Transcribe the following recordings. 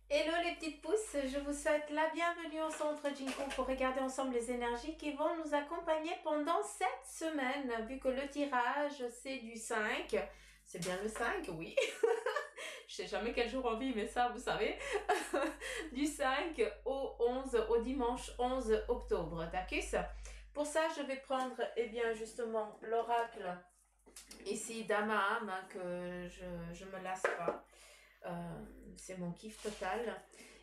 Hello les petites pousses, je vous souhaite la bienvenue au centre Jinko pour regarder ensemble les énergies qui vont nous accompagner pendant cette semaine, vu que le tirage c'est du 5. C'est bien le 5, oui. Je sais jamais quel jour on vit, mais ça vous savez. Du 5 au 11, au dimanche 11 octobre, d'accord? Pour ça, je vais prendre, eh bien, justement, l'oracle ici d'Amaham, que je me lasse pas. C'est mon kiff total.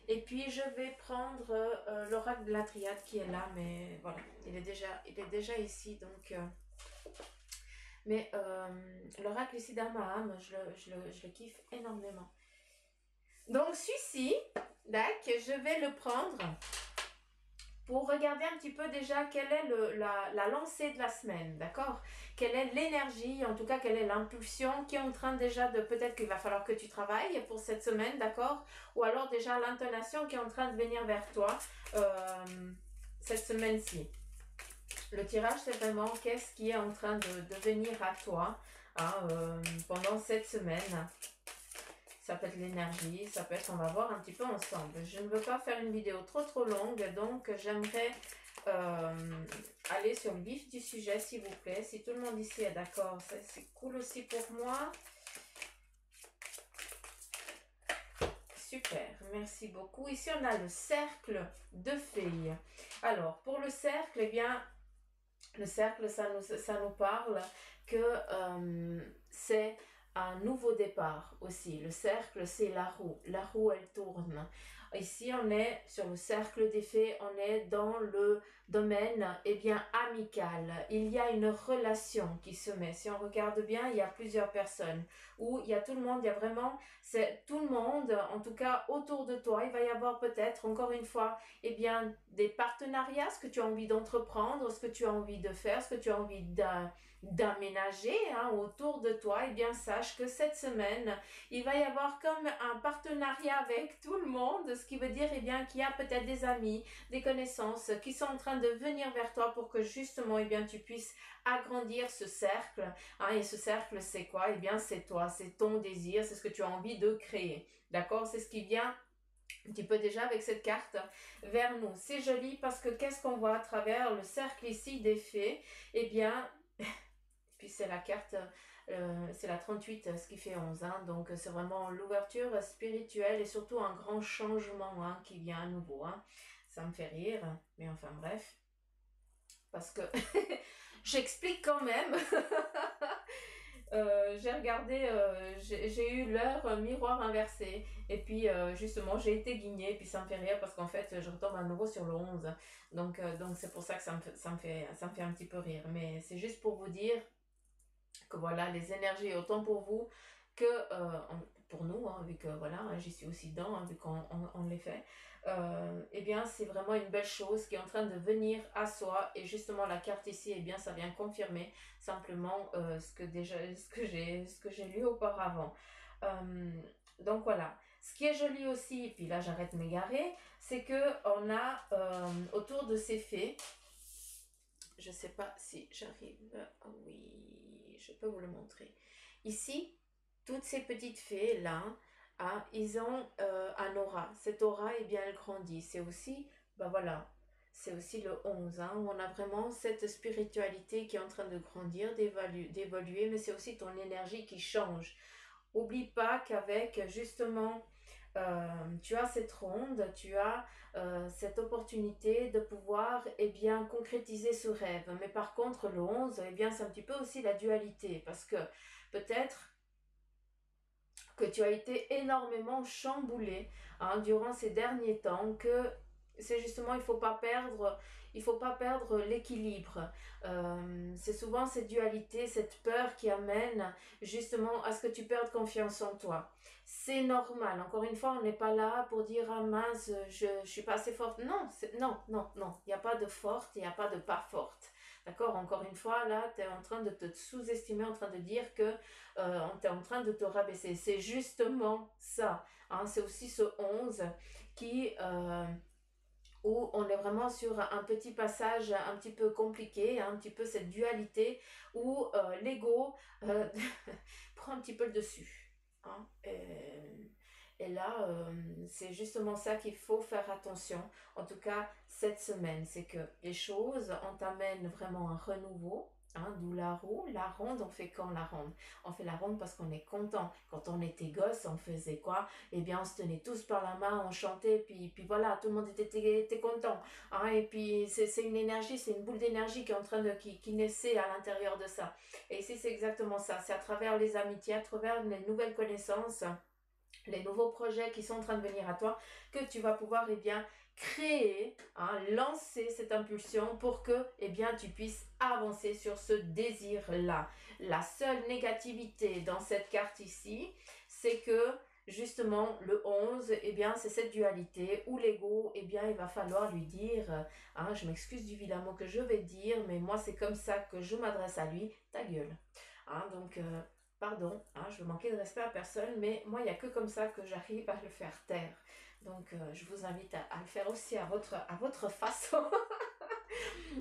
Et puis je vais prendre l'oracle de la triade qui est là, mais voilà, il est déjà ici, donc. Mais l'oracle ici d'Amaham, je le kiffe énormément. Donc celui-ci, je vais le prendre pour regarder un petit peu déjà quelle est la lancée de la semaine, d'accord? Quelle est l'énergie, en tout cas quelle est l'impulsion qui est en train déjà de, peut-être qu'il va falloir que tu travailles pour cette semaine, d'accord? Ou alors déjà l'intonation qui est en train de venir vers toi cette semaine-ci. Le tirage, c'est vraiment qu'est-ce qui est en train de venir à toi pendant cette semaine. Ça peut être l'énergie, ça peut être, on va voir un petit peu ensemble. Je ne veux pas faire une vidéo trop longue, donc j'aimerais aller sur le vif du sujet, s'il vous plaît. Si tout le monde ici est d'accord, c'est cool aussi pour moi. Super, merci beaucoup. Ici, on a le cercle de fées. Alors, pour le cercle, eh bien, le cercle, ça nous parle que c'est un nouveau départ aussi. Le cercle, c'est la roue. La roue, elle tourne. Ici, on est sur le cercle des fées, on est dans le domaine, eh bien, amical. Il y a une relation qui se met. Si on regarde bien, il y a plusieurs personnes. Où il y a tout le monde, il y a vraiment, c'est tout le monde, en tout cas, autour de toi. Il va y avoir peut-être, encore une fois, eh bien, des partenariats, ce que tu as envie d'entreprendre, ce que tu as envie de faire, ce que tu as envie d'aménager autour de toi. Eh bien, sache que cette semaine, il va y avoir comme un partenariat avec tout le monde, ce qui veut dire, eh bien, qu'il y a peut-être des amis, des connaissances qui sont en train de venir vers toi pour que justement, eh bien, tu puisses agrandir ce cercle. Et ce cercle, c'est quoi? Eh bien, c'est toi, c'est ton désir, c'est ce que tu as envie de créer. D'accord? C'est ce qui vient un petit peu déjà avec cette carte vers nous. C'est joli parce que qu'est-ce qu'on voit à travers le cercle ici des fées? Eh bien, puis c'est la carte, c'est la 38, ce qui fait 11. Donc c'est vraiment l'ouverture spirituelle et surtout un grand changement qui vient à nouveau. Ça me fait rire, mais enfin bref. Parce que j'explique quand même. J'ai regardé, j'ai eu l'heure miroir inversé et puis justement j'ai été guignée et puis ça me fait rire parce qu'en fait je retombe à nouveau sur le 11. Donc c'est pour ça que ça me fait un petit peu rire. Mais c'est juste pour vous dire que voilà, les énergies autant pour vous que pour nous, vu que voilà, j'y suis aussi dedans, vu qu'on les fait, eh bien c'est vraiment une belle chose qui est en train de venir à soi et justement la carte ici, eh bien ça vient confirmer simplement ce que j'ai lu auparavant. Donc voilà. Ce qui est joli aussi, et puis là j'arrête de m'égarer, c'est que on a autour de ces fées, je sais pas si j'arrive. Oui, je peux vous le montrer. Ici, toutes ces petites fées là, ils ont un aura. Cette aura, eh bien, elle grandit. C'est aussi, bah voilà, c'est aussi le 11, où on a vraiment cette spiritualité qui est en train de grandir, d'évoluer, mais c'est aussi ton énergie qui change. Oublie pas qu'avec justement tu as cette ronde, tu as cette opportunité de pouvoir bien concrétiser ce rêve. Mais par contre, le 11, bien, c'est un petit peu aussi la dualité parce que peut-être que tu as été énormément chamboulé durant ces derniers temps, que c'est justement il faut pas perdre l'équilibre. C'est souvent cette dualité, cette peur qui amène justement à ce que tu perdes confiance en toi. C'est normal. Encore une fois, on n'est pas là pour dire ah mince, je suis pas assez forte. Non, non. Il n'y a pas de forte, il n'y a pas de pas forte. D'accord. Encore une fois, là, tu es en train de te sous-estimer, en train de dire que t'es en train de te rabaisser. C'est justement ça. C'est aussi ce 11 qui où on est vraiment sur un petit passage un petit peu compliqué, un petit peu cette dualité où l'ego prend un petit peu le dessus. Et là, c'est justement ça qu'il faut faire attention. En tout cas, cette semaine, c'est que les choses, on t'amène vraiment un renouveau. Hein, d'où la roue, la ronde, on fait quand la ronde? On fait la ronde parce qu'on est content. Quand on était gosse, on faisait quoi? Eh bien, on se tenait tous par la main, on chantait, puis voilà, tout le monde était content. Hein, et puis, c'est une énergie, c'est une boule d'énergie qui est en train qui naissait à l'intérieur de ça. Et ici, c'est exactement ça. C'est à travers les amitiés, à travers les nouvelles connaissances, les nouveaux projets qui sont en train de venir à toi, que tu vas pouvoir créer, hein, lancer cette impulsion pour que tu puisses avancer sur ce désir-là. La seule négativité dans cette carte ici, c'est que justement le 11, c'est cette dualité où l'ego, il va falloir lui dire, hein, je m'excuse du vilain mot que je vais dire, mais moi c'est comme ça que je m'adresse à lui, ta gueule. Hein, donc, pardon, hein, je veux manquer de respect à personne, mais moi, il n'y a que comme ça que j'arrive à le faire taire. Donc, je vous invite à le faire aussi à votre façon.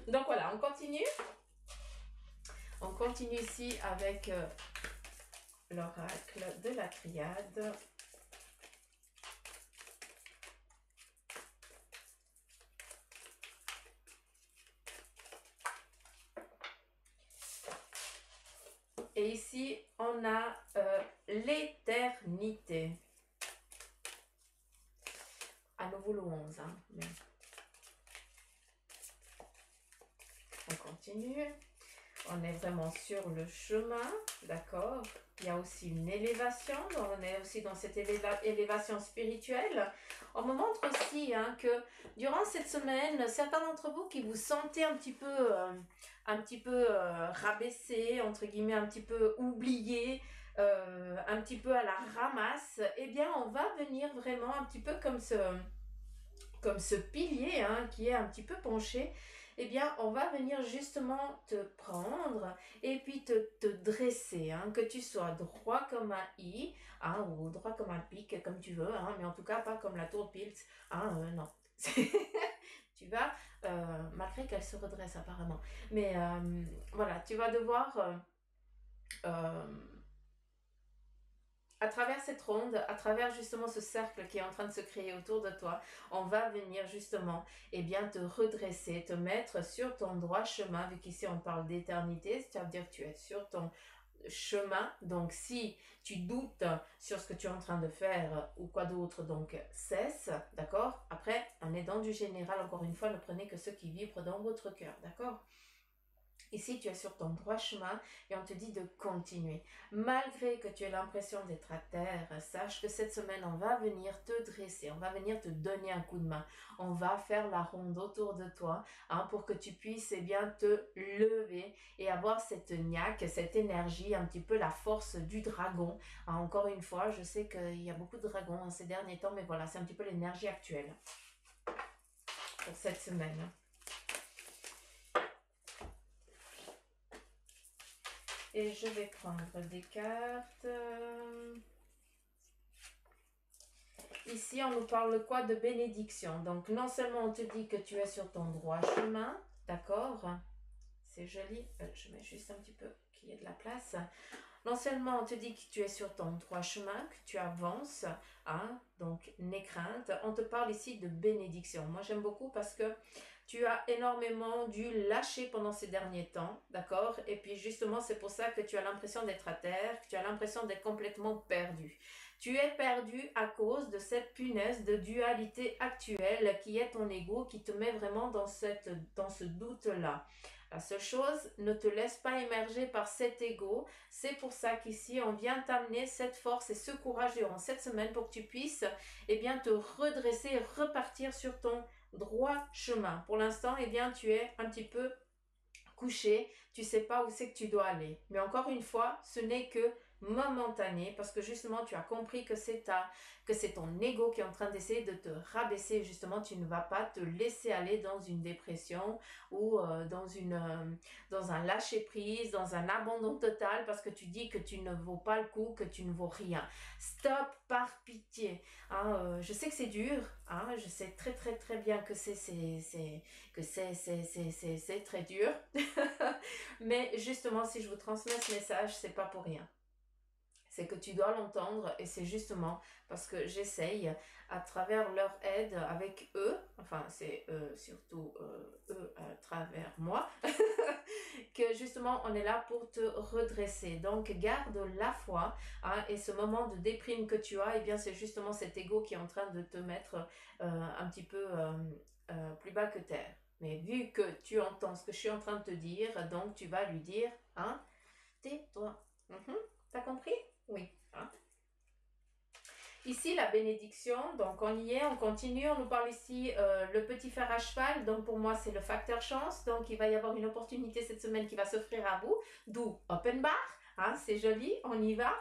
Donc, voilà, on continue. On continue ici avec l'oracle de la triade. Et ici, on a l'éternité. À nouveau le 11. Hein, mais... On continue. On est vraiment sur le chemin, d'accord? Il y a aussi une élévation, donc on est aussi dans cette élévation spirituelle. On me montre aussi que durant cette semaine, certains d'entre vous qui vous sentez un petit peu rabaissés, entre guillemets, un petit peu oubliés, un petit peu à la ramasse, eh bien on va venir vraiment un petit peu comme ce pilier qui est un petit peu penché, eh bien, on va venir justement te prendre et puis te dresser, que tu sois droit comme un i, ou droit comme un pic, comme tu veux, mais en tout cas pas comme la tour de Pilz, non. Tu vas, malgré qu'elle se redresse apparemment, mais voilà, tu vas devoir... à travers cette ronde, à travers justement ce cercle qui est en train de se créer autour de toi, on va venir justement te redresser, te mettre sur ton droit chemin, vu qu'ici on parle d'éternité, c'est-à-dire que tu es sur ton chemin. Donc si tu doutes sur ce que tu es en train de faire ou quoi d'autre, donc cesse, d'accord? Après, on est dans du général, encore une fois, ne prenez que ce qui vibre dans votre cœur, d'accord? Ici, tu es sur ton droit chemin et on te dit de continuer. Malgré que tu aies l'impression d'être à terre, sache que cette semaine, on va venir te dresser, on va venir te donner un coup de main. On va faire la ronde autour de toi pour que tu puisses te lever et avoir cette niaque, cette énergie, un petit peu la force du dragon. Encore une fois, je sais qu'il y a beaucoup de dragons ces derniers temps, mais voilà, c'est un petit peu l'énergie actuelle pour cette semaine. Et je vais prendre des cartes. Ici, on nous parle quoi? De bénédiction. Donc, non seulement on te dit que tu es sur ton droit chemin, d'accord? C'est joli. Je mets juste un petit peu qu'il y ait de la place. Non seulement on te dit que tu es sur ton droit chemin, que tu avances, donc n'aie crainte. On te parle ici de bénédiction. Moi, j'aime beaucoup parce que tu as énormément dû lâcher pendant ces derniers temps, d'accord? Et puis justement, c'est pour ça que tu as l'impression d'être à terre, que tu as l'impression d'être complètement perdu. Tu es perdu à cause de cette punaise de dualité actuelle qui est ton ego, qui te met vraiment dans ce doute-là. La seule chose, ne te laisse pas émerger par cet ego. C'est pour ça qu'ici, on vient t'amener cette force et ce courage durant cette semaine pour que tu puisses te redresser et repartir sur ton droit chemin. Pour l'instant, tu es un petit peu couché, tu sais pas où c'est que tu dois aller. Mais encore une fois, ce n'est que momentané parce que justement tu as compris que c'est ton ego qui est en train d'essayer de te rabaisser. Justement, tu ne vas pas te laisser aller dans une dépression ou dans un lâcher prise, dans un abandon total parce que tu dis que tu ne vaux pas le coup, que tu ne vaux rien. Stop, par pitié. Je sais que c'est dur, je sais très très très bien que c'est très dur. Mais justement, si je vous transmets ce message, c'est pas pour rien. c'est que tu dois l'entendre et c'est justement parce que j'essaye à travers leur aide avec eux, enfin c'est surtout eux à travers moi, que justement on est là pour te redresser. Donc garde la foi, hein, et ce moment de déprime que tu as, et bien c'est justement cet ego qui est en train de te mettre un petit peu plus bas que terre. Mais vu que tu entends ce que je suis en train de te dire, donc tu vas lui dire, hein, tais-toi. T'as compris? Oui. Hein? Ici, la bénédiction, donc on y est, on continue, on nous parle ici le petit fer à cheval, donc pour moi c'est le facteur chance, donc il va y avoir une opportunité cette semaine qui va s'offrir à vous, d'où open bar, hein, c'est joli, on y va.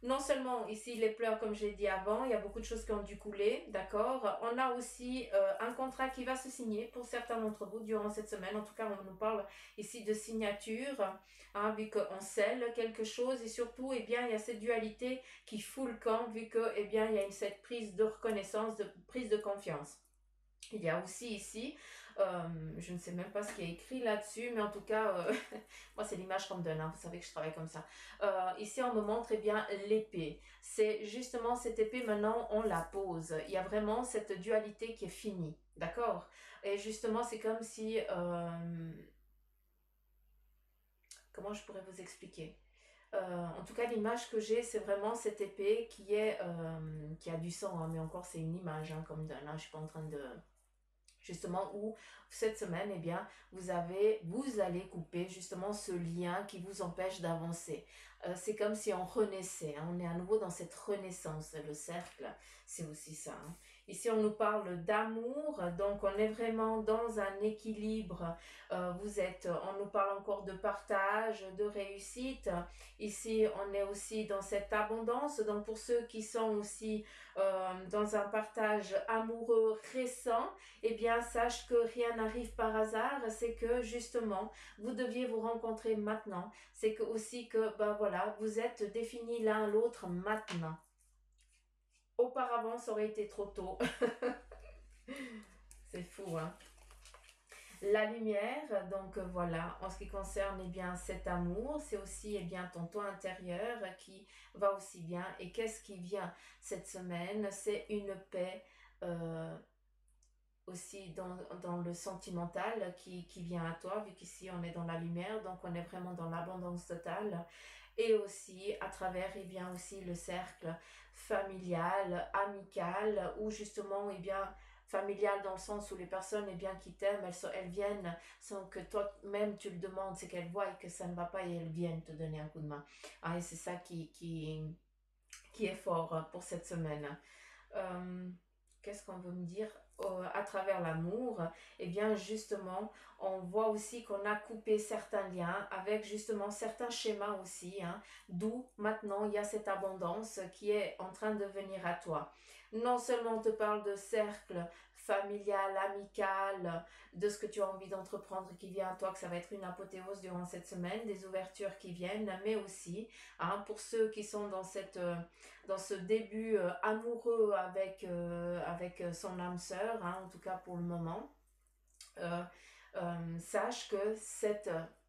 Non seulement ici les pleurs comme j'ai dit avant, il y a beaucoup de choses qui ont dû couler, d'accord. On a aussi un contrat qui va se signer pour certains d'entre vous durant cette semaine. En tout cas, on nous parle ici de signature, hein, vu qu'on scelle quelque chose et surtout, eh bien, il y a cette dualité qui fout le camp, vu que, eh bien, il y a cette prise de reconnaissance, de prise de confiance. Il y a aussi ici, je ne sais même pas ce qui est écrit là-dessus, mais en tout cas, moi c'est l'image qu'on me donne, hein, vous savez que je travaille comme ça. Ici on me montre eh bien l'épée. C'est justement cette épée, maintenant on la pose. Il y a vraiment cette dualité qui est finie, d'accord? Et justement c'est comme si, comment je pourrais vous expliquer? En tout cas, l'image que j'ai, c'est vraiment cette épée qui a du sang, hein, mais encore c'est une image, hein, comme donne. Hein, je suis pas en train de justement où cette semaine, eh bien, vous allez couper justement ce lien qui vous empêche d'avancer. C'est comme si on renaissait, hein, on est à nouveau dans cette renaissance. Le cercle, c'est aussi ça. Hein. Ici, on nous parle d'amour, donc on est vraiment dans un équilibre. On nous parle encore de partage, de réussite. Ici, on est aussi dans cette abondance. Donc, pour ceux qui sont aussi dans un partage amoureux récent, eh bien, sache que rien n'arrive par hasard, c'est que justement, vous deviez vous rencontrer maintenant. C'est que aussi que, ben voilà, vous êtes définis l'un l'autre maintenant. Auparavant, ça aurait été trop tôt. C'est fou, hein? La lumière, donc voilà, en ce qui concerne eh bien, cet amour, c'est aussi eh bien, ton toi intérieur qui va aussi bien. Et qu'est-ce qui vient cette semaine? C'est une paix aussi dans le sentimental qui vient à toi, vu qu'ici on est dans la lumière, donc on est vraiment dans l'abondance totale. Et aussi à travers eh bien, aussi le cercle familial, amical, où justement eh bien, familial dans le sens où les personnes eh bien, qui t'aiment, elles viennent sans que toi-même tu le demandes, c'est qu'elles voient que ça ne va pas et elles viennent te donner un coup de main. Ah, et c'est ça qui est fort pour cette semaine. Qu'est-ce qu'on veut me dire à travers l'amour? Eh bien justement, on voit aussi qu'on a coupé certains liens avec justement certains schémas aussi, hein, d'où maintenant il y a cette abondance qui est en train de venir à toi. Non seulement on te parle de cercle familial, amical, de ce que tu as envie d'entreprendre qui vient à toi, que ça va être une apothéose durant cette semaine, des ouvertures qui viennent, mais aussi, hein, pour ceux qui sont dans ce début amoureux avec son âme sœur, hein, en tout cas pour le moment, sache que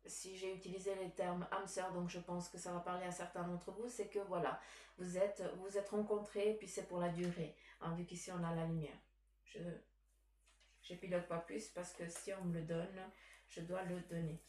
si j'ai utilisé les termes âme sœur, donc je pense que ça va parler à certains d'entre vous, c'est que voilà, vous êtes rencontrés, et puis c'est pour la durée, hein, vu qu'ici on a la lumière. J'épilogue pas plus parce que si on me le donne, je dois le donner.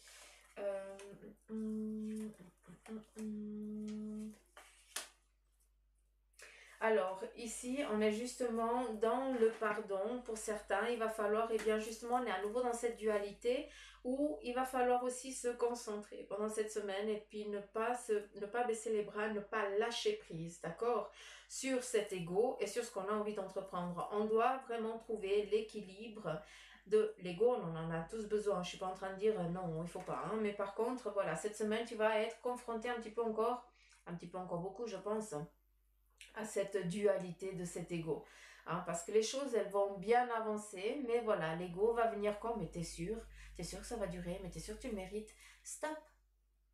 Alors, ici, on est justement dans le pardon pour certains. Il va falloir, et bien justement, on est à nouveau dans cette dualité où il va falloir aussi se concentrer pendant cette semaine et puis ne pas baisser les bras, ne pas lâcher prise, d'accord? Sur cet ego et sur ce qu'on a envie d'entreprendre. On doit vraiment trouver l'équilibre de l'ego, on en a tous besoin. Je suis pas en train de dire non, il faut pas. Hein, mais par contre, voilà, cette semaine, tu vas être confronté un petit peu encore beaucoup, je pense, à cette dualité de cet ego. Hein, parce que les choses, elles vont bien avancer, mais voilà, l'ego va venir comme, mais t'es sûr que ça va durer, mais t'es sûr que tu le mérites, stop,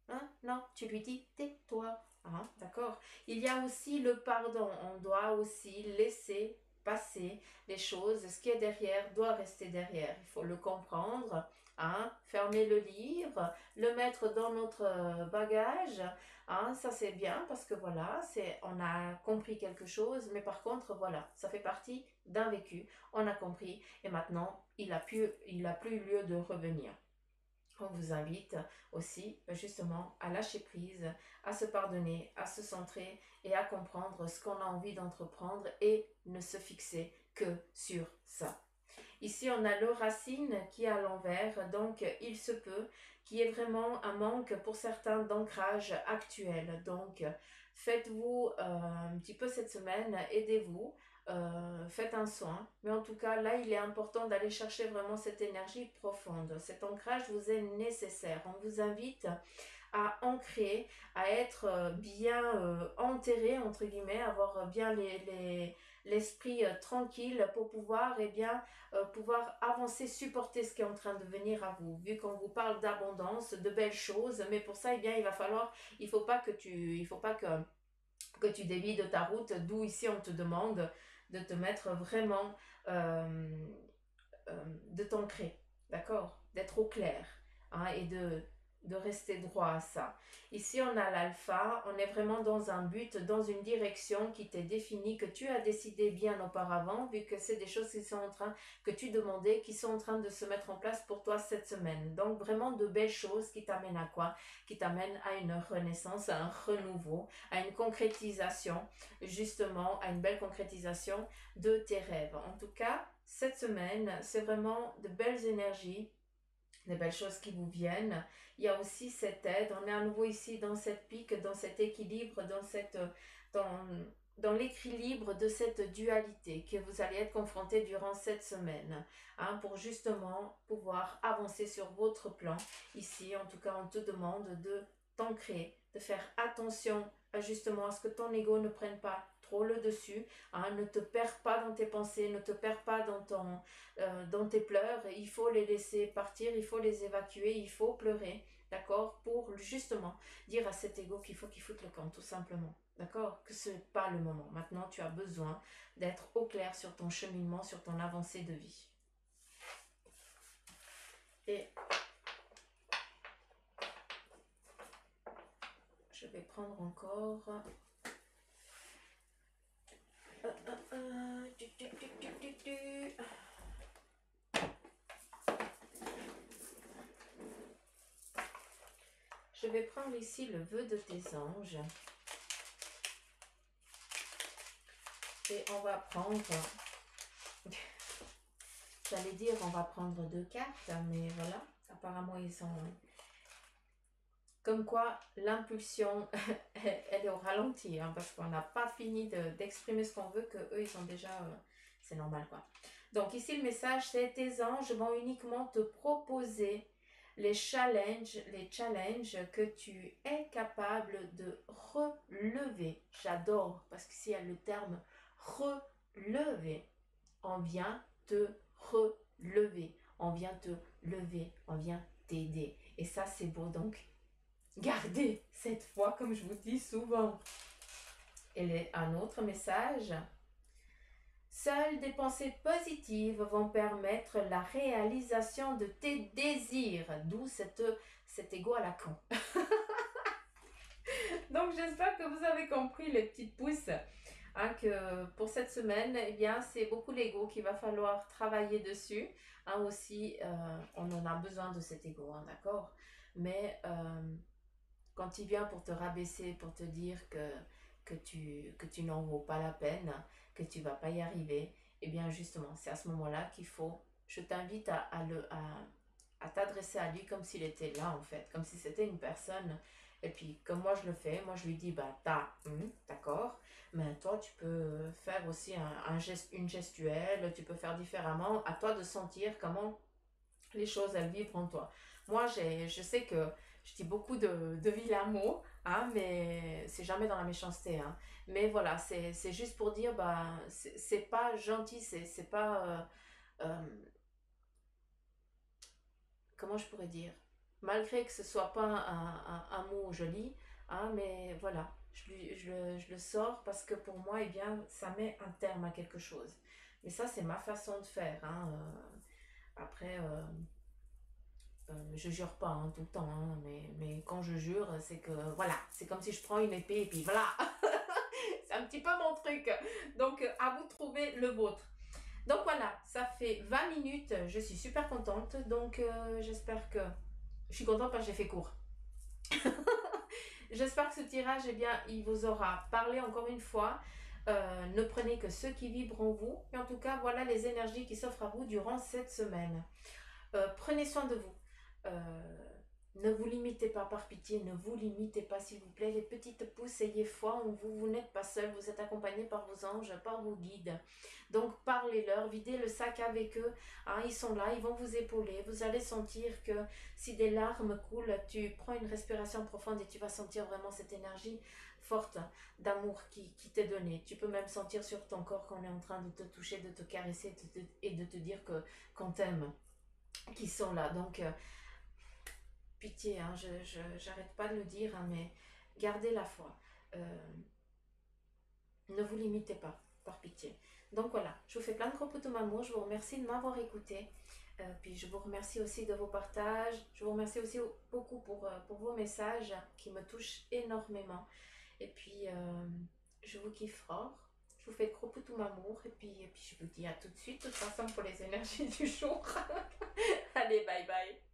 hein, non, tu lui dis, tais-toi, hein, d'accord. Il y a aussi le pardon, on doit aussi laisser passer les choses, ce qui est derrière doit rester derrière, il faut le comprendre, hein, fermer le livre, le mettre dans notre bagage, hein, ça c'est bien parce que voilà, on a compris quelque chose, mais par contre, voilà, ça fait partie d'un vécu, on a compris et maintenant, il a plus lieu de revenir. On vous invite aussi justement à lâcher prise, à se pardonner, à se centrer et à comprendre ce qu'on a envie d'entreprendre et ne se fixer que sur ça. Ici, on a le racine qui est à l'envers, donc il se peut qu'il y ait vraiment un manque pour certains d'ancrage actuel. Donc, faites-vous un petit peu cette semaine, aidez-vous, faites un soin. Mais en tout cas, là, il est important d'aller chercher vraiment cette énergie profonde. Cet ancrage vous est nécessaire. On vous invite à ancrer, à être bien enterré, entre guillemets, avoir bien l'esprit tranquille pour pouvoir, eh bien, pouvoir avancer, supporter ce qui est en train de venir à vous. Vu qu'on vous parle d'abondance, de belles choses, mais pour ça, eh bien, il faut pas que tu dévies de ta route, d'où ici on te demande de te mettre vraiment, de t'ancrer, d'accord? D'être au clair, hein, et de rester droit à ça. Ici, on a l'alpha, on est vraiment dans un but, dans une direction qui t'est définie, que tu as décidé bien auparavant, vu que c'est des choses qui sont en train, que tu demandais, qui sont en train de se mettre en place pour toi cette semaine. Donc, vraiment de belles choses qui t'amènent à quoi? Qui t'amènent à une renaissance, à un renouveau, à une concrétisation, justement, à une belle concrétisation de tes rêves. En tout cas, cette semaine, c'est vraiment de belles énergies, des belles choses qui vous viennent. Il y a aussi cette aide. On est à nouveau ici dans cette pique, dans cet équilibre, dans, dans l'équilibre de cette dualité que vous allez être confronté durant cette semaine, hein, pour justement pouvoir avancer sur votre plan. Ici, en tout cas, on te demande de t'ancrer, de faire attention justement à ce que ton ego ne prenne pas trop le dessus, hein, ne te perds pas dans tes pensées, ne te perds pas dans tes pleurs. Il faut les laisser partir, il faut les évacuer, il faut pleurer, d'accord, pour justement dire à cet ego qu'il faut qu'il foute le camp, tout simplement, d'accord, que ce n'est pas le moment. Maintenant, tu as besoin d'être au clair sur ton cheminement, sur ton avancée de vie. Et je vais prendre encore... Je vais prendre ici le vœu de tes anges. Et on va prendre... J'allais dire on va prendre 2 cartes, mais voilà. Apparemment, ils sont... Comme quoi, l'impulsion, elle est au ralenti, hein, parce qu'on n'a pas fini d'exprimer ce qu'on veut, que eux ils sont déjà... c'est normal, quoi. Donc ici, le message, c'est tes anges vont uniquement te proposer les challenges que tu es capable de relever. J'adore, parce qu'ici, il y a le terme relever. On vient te relever. On vient te lever. On vient t'aider. Et ça, c'est beau. Donc, gardez cette foi, comme je vous dis souvent. Et un autre message. Seules des pensées positives vont permettre la réalisation de tes désirs, d'où cet ego à la con. Donc j'espère que vous avez compris les petites pousses, hein, que pour cette semaine, eh bien c'est beaucoup l'ego qu'il va falloir travailler dessus. Hein, aussi, on en a besoin de cet ego, hein, d'accord? Mais quand il vient pour te rabaisser, pour te dire que tu n'en vaux pas la peine, que tu ne vas pas y arriver, et bien justement, c'est à ce moment-là qu'il faut, je t'invite à t'adresser à lui comme s'il était là en fait, comme si c'était une personne. Et puis comme moi je le fais, moi je lui dis, bah d'accord, mais toi tu peux faire aussi une gestuelle, tu peux faire différemment, à toi de sentir comment les choses elles vibrent en toi. Moi je sais que je dis beaucoup de vilains mots, hein, mais c'est jamais dans la méchanceté, hein. Mais voilà, c'est juste pour dire, bah, c'est pas gentil, c'est pas... euh, comment je pourrais dire? Malgré que ce soit pas un mot joli, hein, mais voilà, je le sors parce que pour moi, eh bien, ça met un terme à quelque chose. Mais ça, c'est ma façon de faire, hein. Après... Je jure pas hein, tout le temps, hein, mais quand je jure, c'est que voilà, c'est comme si je prends une épée et puis voilà, c'est un petit peu mon truc. Donc à vous de trouver le vôtre. Donc voilà, ça fait 20 minutes, je suis super contente, donc j'espère que... Je suis contente parce que j'ai fait court. J'espère que ce tirage, eh bien, il vous aura parlé encore une fois. Ne prenez que ceux qui vibrent en vous. Et en tout cas, voilà les énergies qui s'offrent à vous durant cette semaine. Prenez soin de vous. Ne vous limitez pas, par pitié, ne vous limitez pas, s'il vous plaît. Les petites pousses, ayez foi en vous. Vous n'êtes pas seul, vous êtes accompagné par vos anges, par vos guides. Donc, parlez-leur, videz le sac avec eux. Hein, ils sont là, ils vont vous épauler. Vous allez sentir que si des larmes coulent, tu prends une respiration profonde et tu vas sentir vraiment cette énergie forte d'amour qui t'est donnée. Tu peux même sentir sur ton corps qu'on est en train de te toucher, de te caresser et de te dire qu'on t'aime, qu'ils sont là. Donc, pitié, hein, j'arrête pas de le dire, hein, mais gardez la foi. Euh, ne vous limitez pas, par pitié. Donc voilà, je vous fais plein de gros poutous d'amour. Je vous remercie de m'avoir écouté. Puis je vous remercie aussi de vos partages. Je vous remercie aussi beaucoup pour vos messages qui me touchent énormément. Et puis, je vous kiffe fort. Je vous fais de gros poutous d'amour. Et puis, je vous dis à tout de suite, de toute façon, pour les énergies du jour. Allez, bye bye.